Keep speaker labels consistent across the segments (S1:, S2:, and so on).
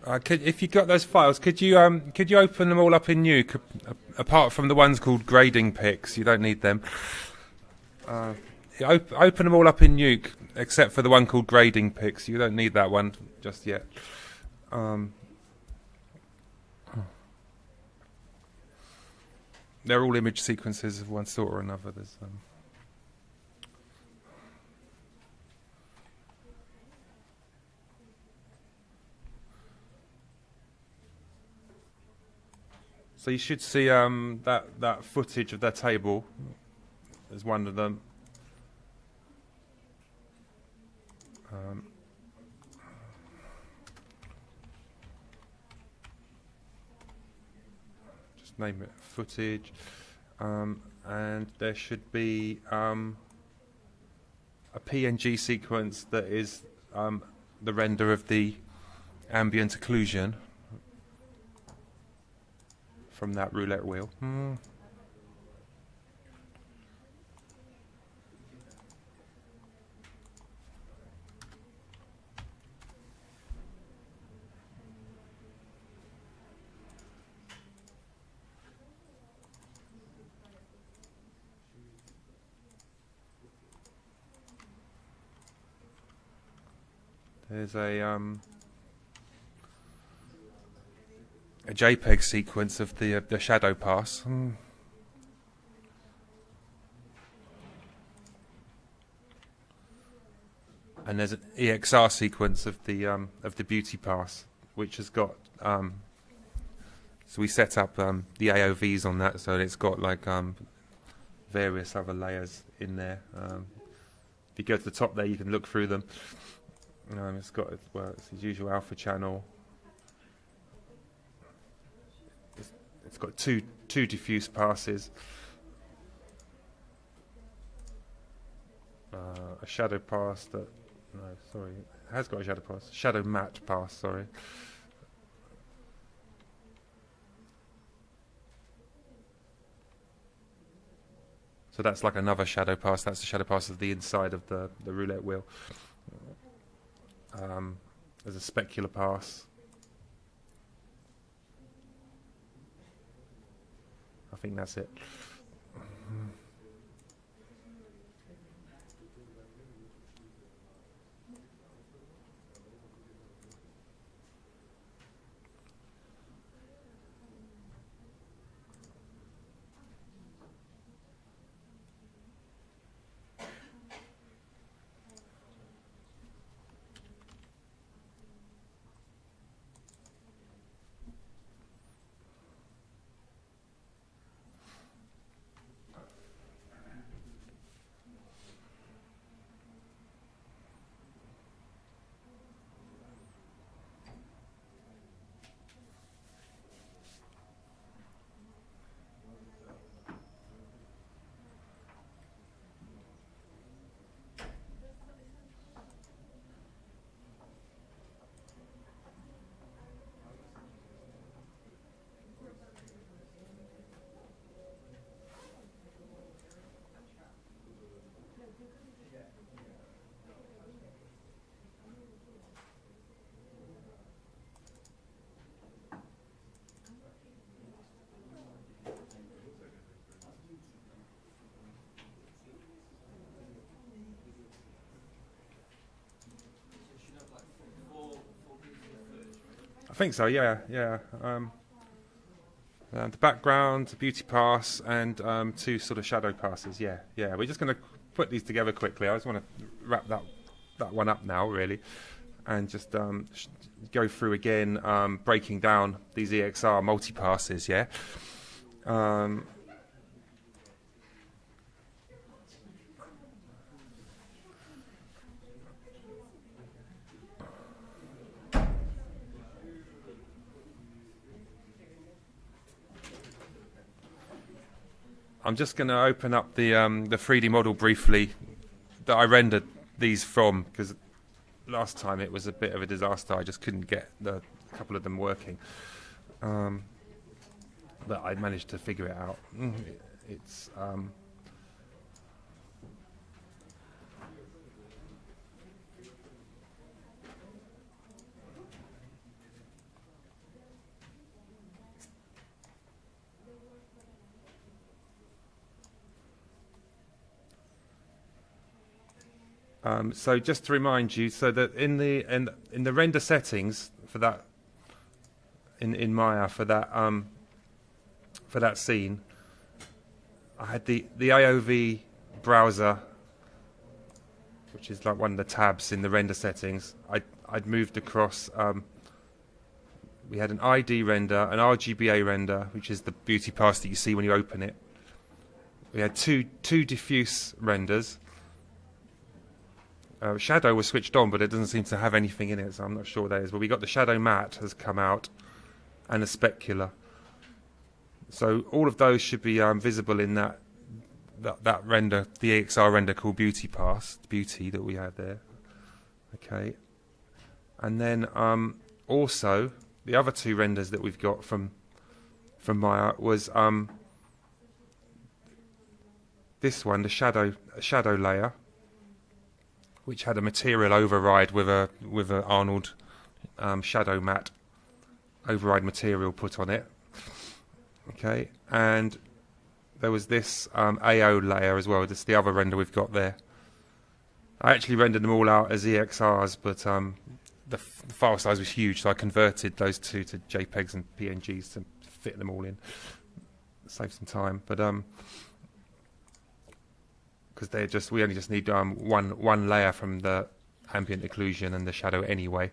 S1: If you got those files, could you open them all up in Nuke, apart from the ones called grading pics? You don't need them. Open them all up in Nuke, except for the one called grading pics. You don't need that one just yet. They're all image sequences of one sort or another. So you should see that footage of their table as one of them. Just name it footage, and there should be a PNG sequence that is the render of the ambient occlusion from that roulette wheel. There's a JPEG sequence of the shadow pass. And there's an EXR sequence of the beauty pass, which has got so we set up the AOVs on that, so it's got like various other layers in there. If you go to the top there, you can look through them. It's got it's the usual alpha channel. It's got two diffuse passes, a shadow pass it has got a shadow pass, shadow matte pass, sorry. So that's like another shadow pass. That's the shadow pass of the inside of the roulette wheel. There's a specular pass. I think that's it. I think so, yeah. The background, the beauty pass, and two sort of shadow passes, yeah. We're just going to put these together quickly. I just want to wrap that one up now, really, and just go through again, breaking down these EXR multi-passes, yeah. I'm just going to open up the 3D model briefly that I rendered these from, because last time it was a bit of a disaster. I just couldn't get a couple of them working. But I managed to figure it out. It's So just to remind you, so that in the render settings for that in Maya for that scene, I had the AOV browser, which is like one of the tabs in the render settings. I'd moved across. We had an ID render, an RGBA render, which is the beauty pass that you see when you open it. We had two diffuse renders. Shadow was switched on, but it doesn't seem to have anything in it, so I'm not sure what that is. But we got the shadow matte has come out, and a specular. So all of those should be visible in that render, the EXR render called Beauty Pass, Beauty that we had there. Okay, and then also the other two renders that we've got from Maya was this one, the shadow layer, which had a material override with a Arnold shadow matte override material put on it. Okay, and there was this AO layer as well. This is the other render we've got there. I actually rendered them all out as EXRs, but the file size was huge, so I converted those two to JPEGs and PNGs to fit them all in. Save some time, but because we only just need one layer from the ambient occlusion and the shadow anyway.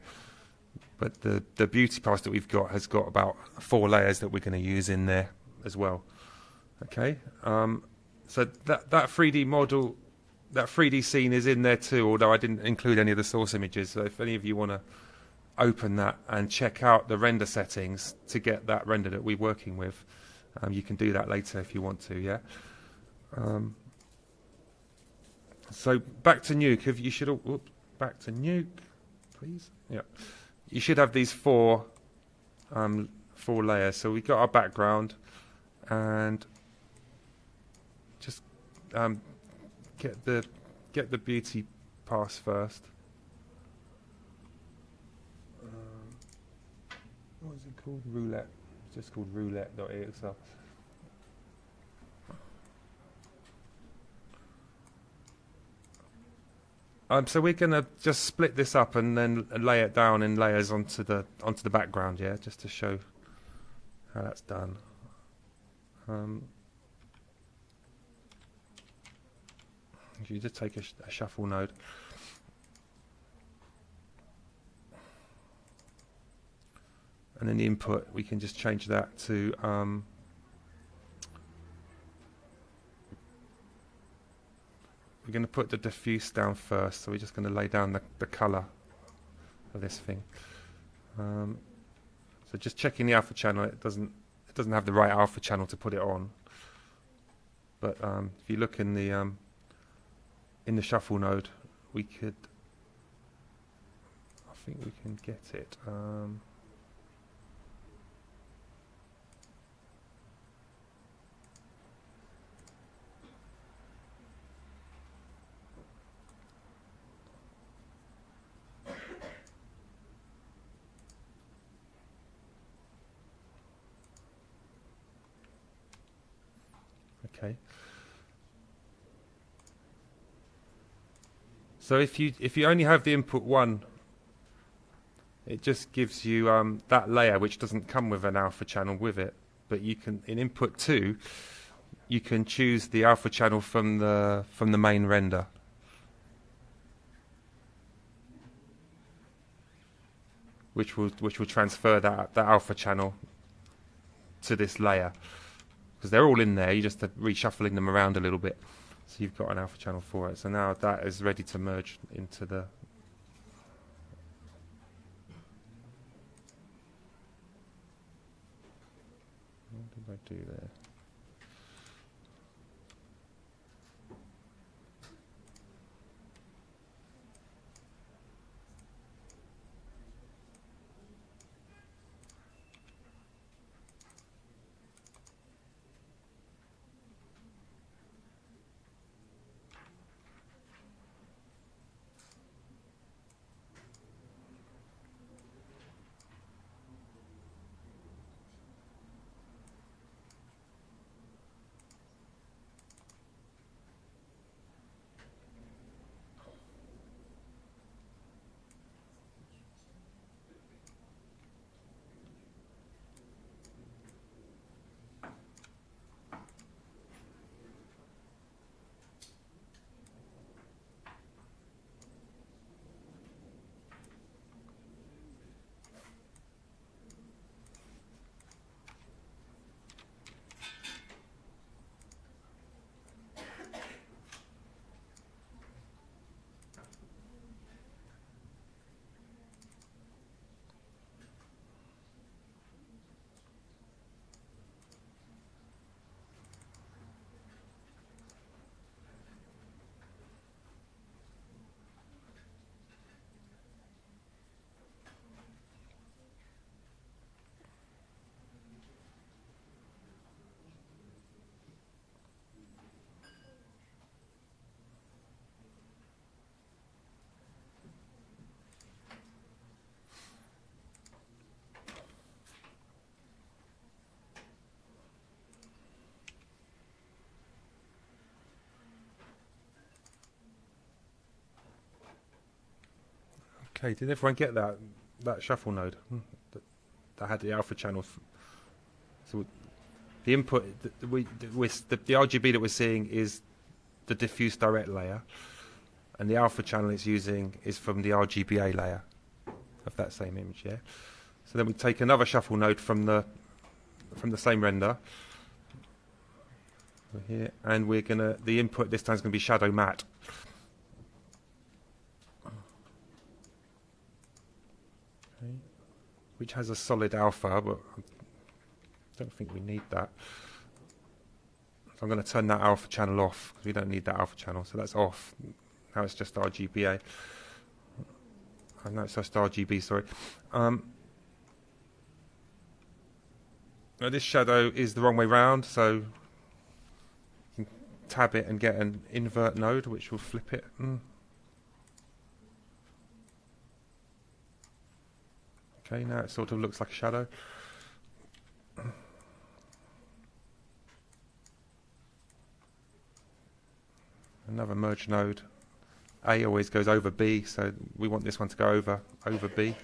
S1: But the beauty pass that we've got has got about 4 layers that we're going to use in there as well. Okay, so that 3D model, that 3D scene is in there too, although I didn't include any of the source images. So if any of you want to open that and check out the render settings to get that render that we're working with, you can do that later if you want to. Yeah. So back to Nuke. Back to Nuke, please. Yeah. You should have these 4 layers. So we've got our background, and just get the beauty pass first. What is it called? Roulette. It's just called roulette.exr. So we're going to just split this up and then lay it down in layers onto the background, yeah, just to show how that's done. If you just take a shuffle node. And then the input, we can just change that to we're going to put the diffuse down first, so we're just going to lay down the colour of this thing. So just checking the alpha channel, it doesn't have the right alpha channel to put it on. But if you look in the shuffle node, I think we can get it. Okay. So if you only have the input 1, it just gives you that layer which doesn't come with an alpha channel with it. But you can, in input 2, you can choose the alpha channel from the main render. Which will transfer that alpha channel to this layer. Because they're all in there, you just have reshuffling them around a little bit. So you've got an alpha channel for it. So now that is ready to merge into the... What did I do there? Okay, did everyone get that shuffle node that had the alpha channel? So the input, the RGB that we're seeing is the diffuse direct layer, and the alpha channel it's using is from the RGBA layer of that same image. Yeah. So then we take another shuffle node from the same render over here, and the input this time is gonna be shadow matte. Okay. Which has a solid alpha, but I don't think we need that. So I'm going to turn that alpha channel off because we don't need that alpha channel. So that's off. Now it's just RGBA. No, it's just RGB. Sorry. Now this shadow is the wrong way round, so you can tab it and get an invert node, which will flip it. Okay, now it sort of looks like a shadow. Another merge node. A always goes over B, so we want this one to go over B.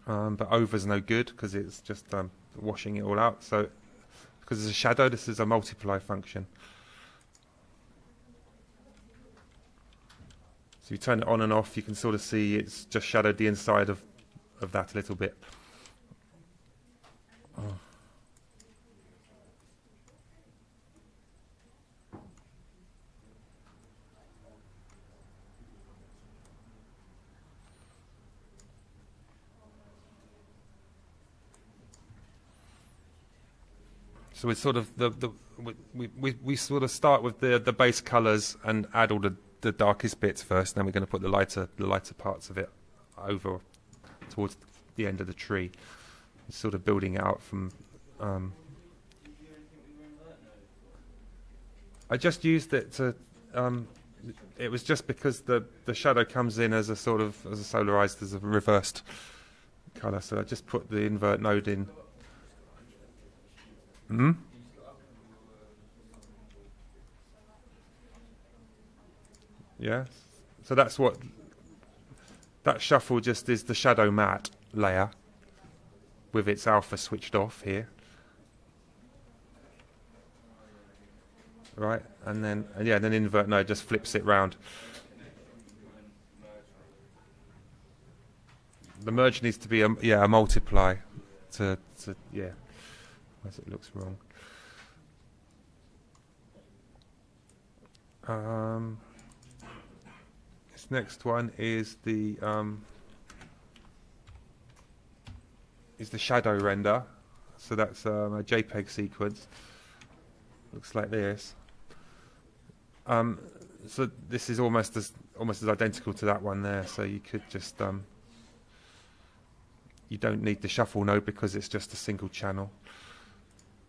S1: But over's no good because it's just washing it all out. So because it's a shadow, this is a multiply function. So you turn it on and off, you can sort of see it's just shadowed the inside of that a little bit. So we sort of we sort of start with the base colours and add all the darkest bits first, and then we're going to put the lighter parts of it over towards the end of the tree, sort of building out from. I just used it to. It was just because the shadow comes in as a sort of solarized as a reversed colour, so I just put the invert node in. Yeah, so that's what that shuffle just is, the shadow matte layer with its alpha switched off here, right? And then then invert node just flips it round. The merge needs to be a multiply to otherwise it looks wrong. This next one is the shadow render. So that's a JPEG sequence. Looks like this. So this is almost as identical to that one there. So you could just you don't need the shuffle node because it's just a single channel,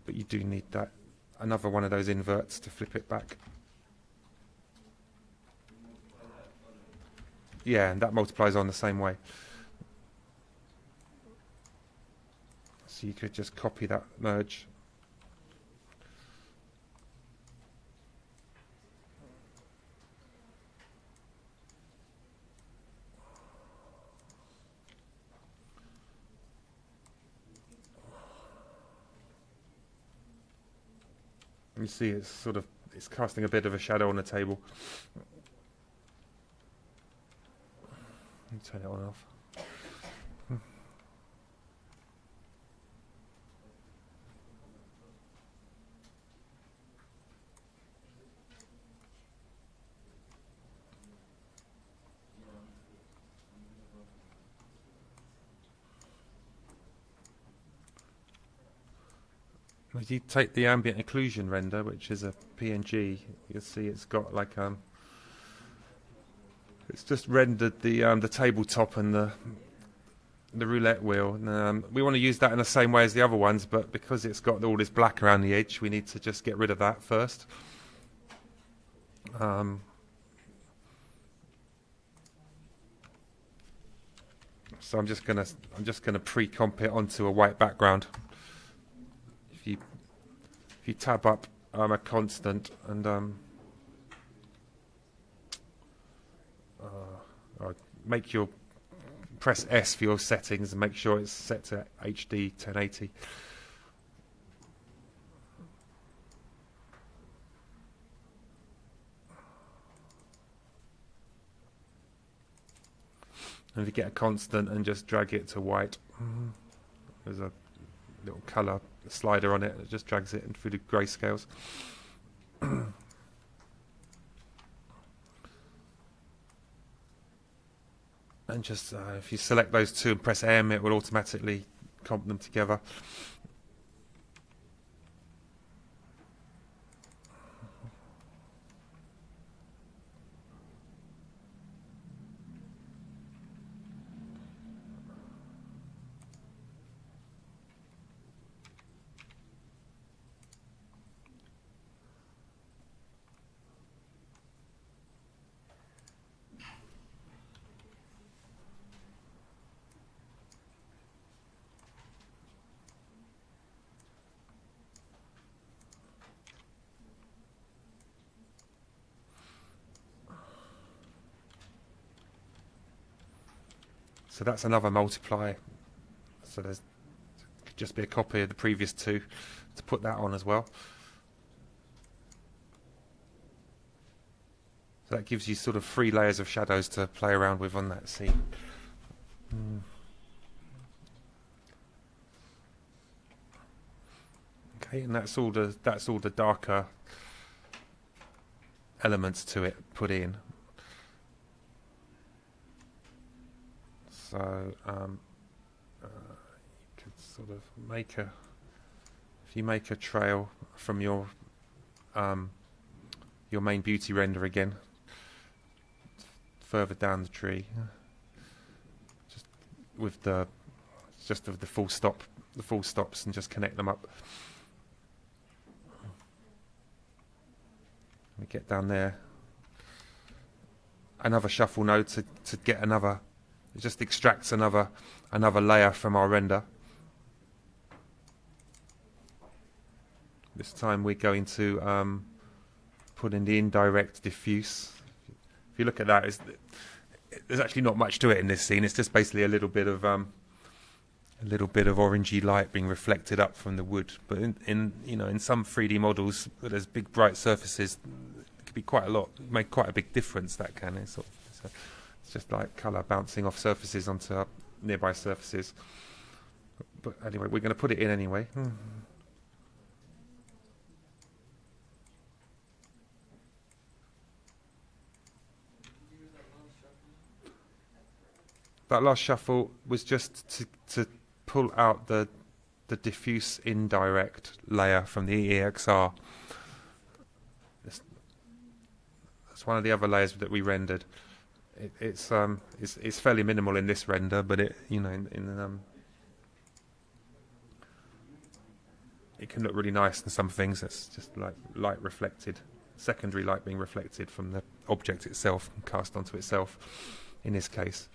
S1: but you do need another one of those inverts to flip it back. Yeah, and that multiplies on the same way. So you could just copy that merge. You see it's casting a bit of a shadow on the table. Turn it on and off. If you take the ambient occlusion render, which is a PNG, you'll see it's got like it's just rendered the tabletop and the roulette wheel. And, we want to use that in the same way as the other ones, but because it's got all this black around the edge, we need to just get rid of that first. So I'm just gonna pre-comp it onto a white background. If you tab up a constant and make your press S for your settings and make sure it's set to HD 1080. And if you get a constant and just drag it to white, there's a little colour slider on it that just drags it through the grayscales. And just if you select those two and press M, it will automatically comp them together. So that's another multiply. So there's could just be a copy of the previous two to put that on as well. So that gives you sort of 3 layers of shadows to play around with on that scene. Okay, and that's all the darker elements to it put in. So you could sort of make if you make a trail from your main beauty render again, further down the tree, just with the full stops, and just connect them up. We get down there, another shuffle node to get another. It just extracts another layer from our render. This time we're going to put in the indirect diffuse. If you look at that, there's actually not much to it in this scene. It's just basically a little bit of orangey light being reflected up from the wood. But in some 3D models, where there's big bright surfaces, it could be quite a lot, make quite a big difference. That can so it's just like colour bouncing off surfaces onto nearby surfaces. But anyway, we're going to put it in anyway. That last shuffle was just to pull out the diffuse indirect layer from the EXR. That's one of the other layers that we rendered. It's fairly minimal in this render, but it it can look really nice in some things. It's just like light reflected, secondary light being reflected from the object itself and cast onto itself. In this case,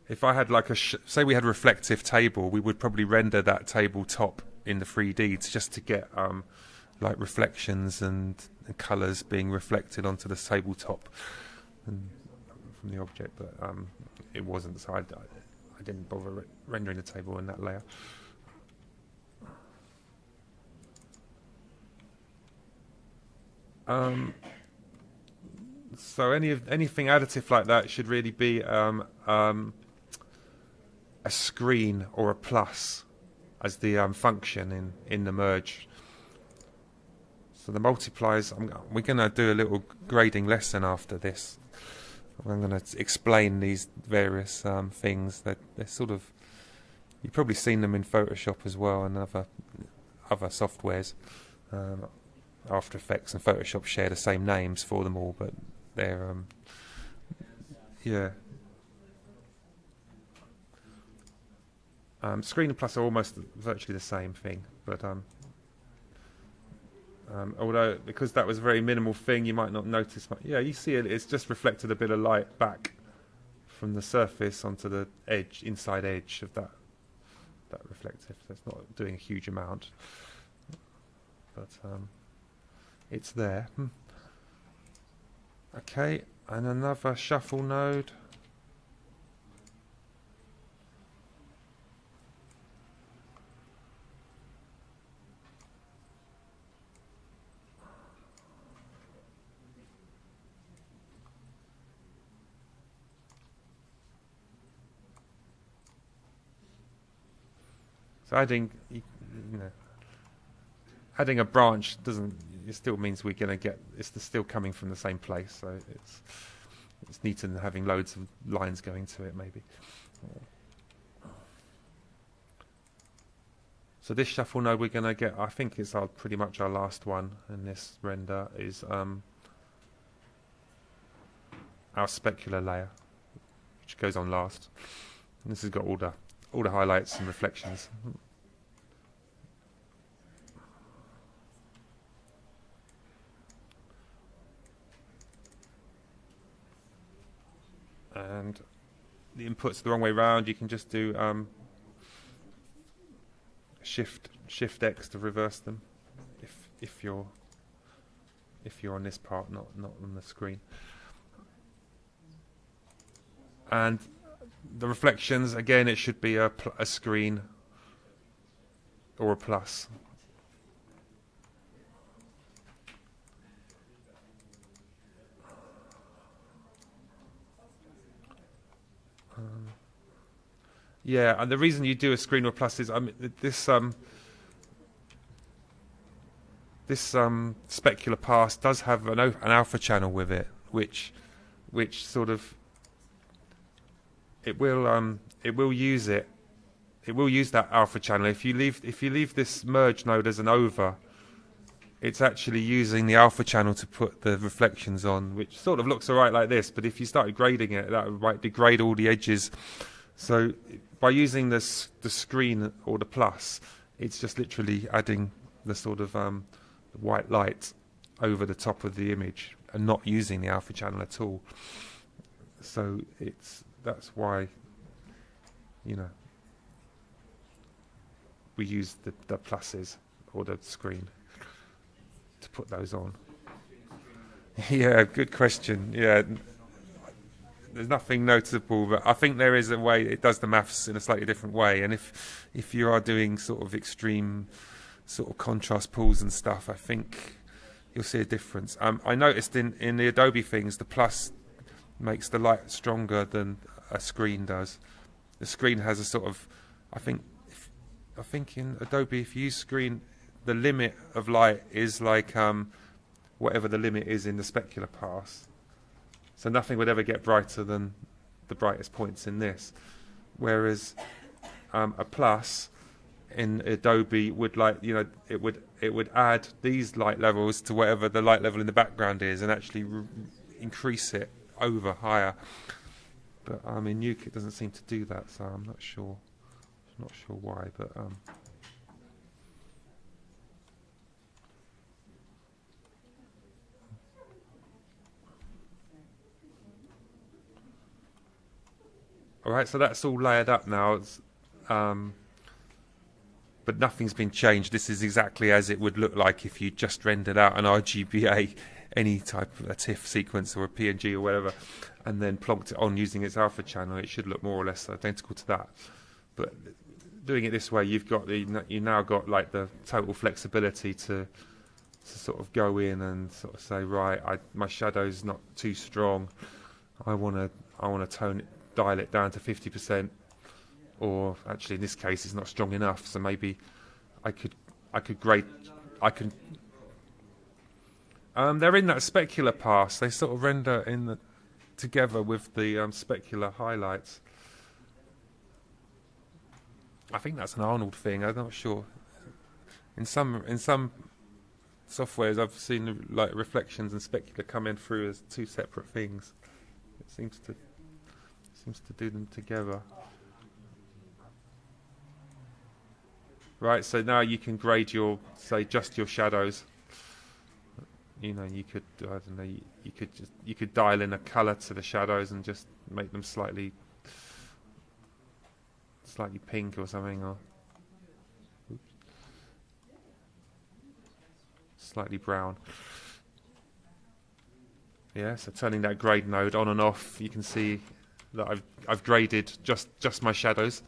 S1: if I had like say we had a reflective table, we would probably render that table top in the 3D just to get like reflections and colours being reflected onto the tabletop and from the object, but it wasn't, so I didn't bother rendering the table in that layer. So anything additive like that should really be a screen or a plus as the function in the merge. So the multipliers, we're going to do a little grading lesson after this. I'm going to explain these various things that they're sort of, you've probably seen them in Photoshop as well and other softwares. After Effects and Photoshop share the same names for them all, but they're Screen and Plus are almost virtually the same thing, but although because that was a very minimal thing, you might not notice much. Yeah, you see it's just reflected a bit of light back from the surface onto the edge, inside edge of that reflective. So it's not doing a huge amount, but it's there. Okay, and another shuffle node. So adding, you know, adding a branch doesn't. It still means we're going to get. It's still coming from the same place. So it's neat and having loads of lines going to it, maybe. So this shuffle node we're going to get. I think it's pretty much our last one in this render is our specular layer, which goes on last. And this has got all the highlights and reflections. And the inputs the wrong way round. You can just do Shift X to reverse them if you're on this part, not on the screen. And the reflections, again, it should be a screen or a plus. Yeah, and the reason you do a screen or plus is this specular pass does have an alpha channel with it, which sort of it will use it. It will use that alpha channel. If you leave this merge node as an over, it's actually using the alpha channel to put the reflections on, which sort of looks alright like this. But if you started grading it, that might degrade all the edges. So by using the screen or the plus, it's just literally adding the sort of white light over the top of the image and not using the alpha channel at all. So that's why, we use the pluses or the screen to put those on. Yeah, good question. Yeah, there's nothing noticeable, but I think there is a way it does the maths in a slightly different way. And if you are doing sort of extreme sort of contrast pools and stuff, I think you'll see a difference. I noticed in the Adobe things, the plus makes the light stronger than a screen does. The screen has a sort of, I think in Adobe, if you use screen, the limit of light is like whatever the limit is in the specular pass. So nothing would ever get brighter than the brightest points in this. Whereas a plus in Adobe would it would add these light levels to whatever the light level in the background is and actually increase it over higher. But in Nuke it doesn't seem to do that, so I'm not sure why. But all right, so that's all layered up now. But nothing's been changed. This is exactly as it would look like if you just rendered out an RGBA, any type of a TIFF sequence or a PNG or whatever, and then plonked it on using its alpha channel. It should look more or less identical to that. But doing it this way, you now got like the total flexibility to sort of go in and sort of say, right, my shadow's not too strong. I want to dial it down to 50%, or actually in this case it's not strong enough, so maybe I could grade. They're in that specular pass. They sort of render together with the specular highlights. I think that's an Arnold thing. I'm not sure. In some softwares, I've seen like reflections and specular come in through as two separate things. It seems to do them together. Right, so now you can grade just your shadows. You could you could dial in a color to the shadows and just make them slightly pink or something, or slightly brown. Yeah, so turning that grade node on and off, you can see that I've graded just my shadows,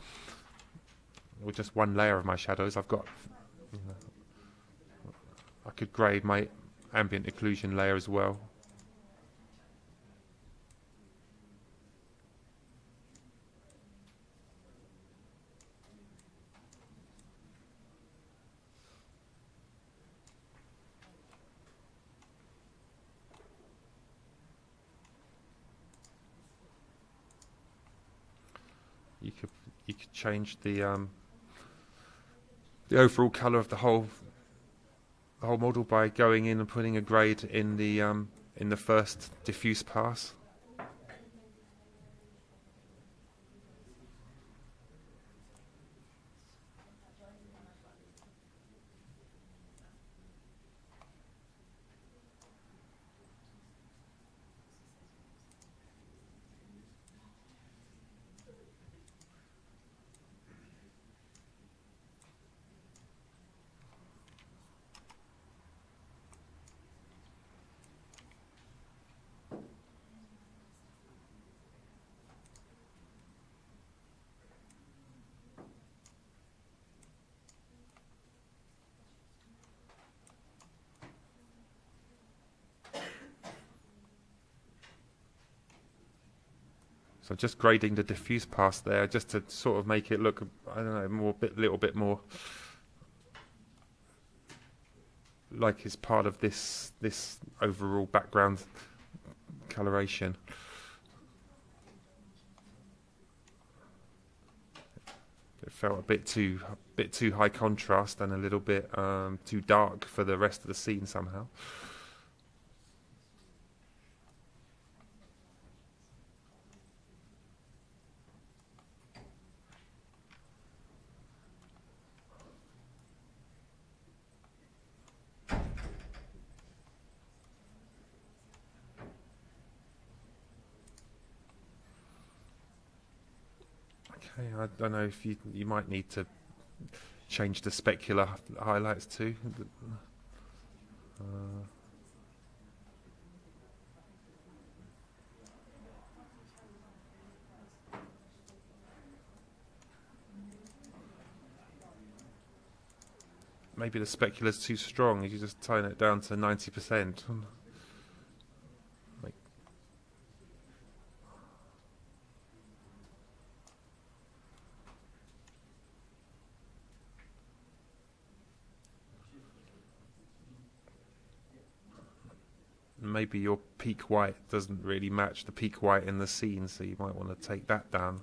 S1: or just one layer of my shadows. I've got, you know, I could grade my ambient occlusion layer as well. You could change the overall color of the whole model by going in and putting a grade in the first diffuse pass. So just grading the diffuse pass there, just to sort of make it look, I don't know, little bit more like it's part of this overall background coloration. It felt a bit too high contrast and a little bit too dark for the rest of the scene somehow. Okay, I don't know if you might need to change the specular highlights too. Maybe the specular's too strong. You just tone it down to 90%. Maybe your peak white doesn't really match the peak white in the scene, so you might want to take that down.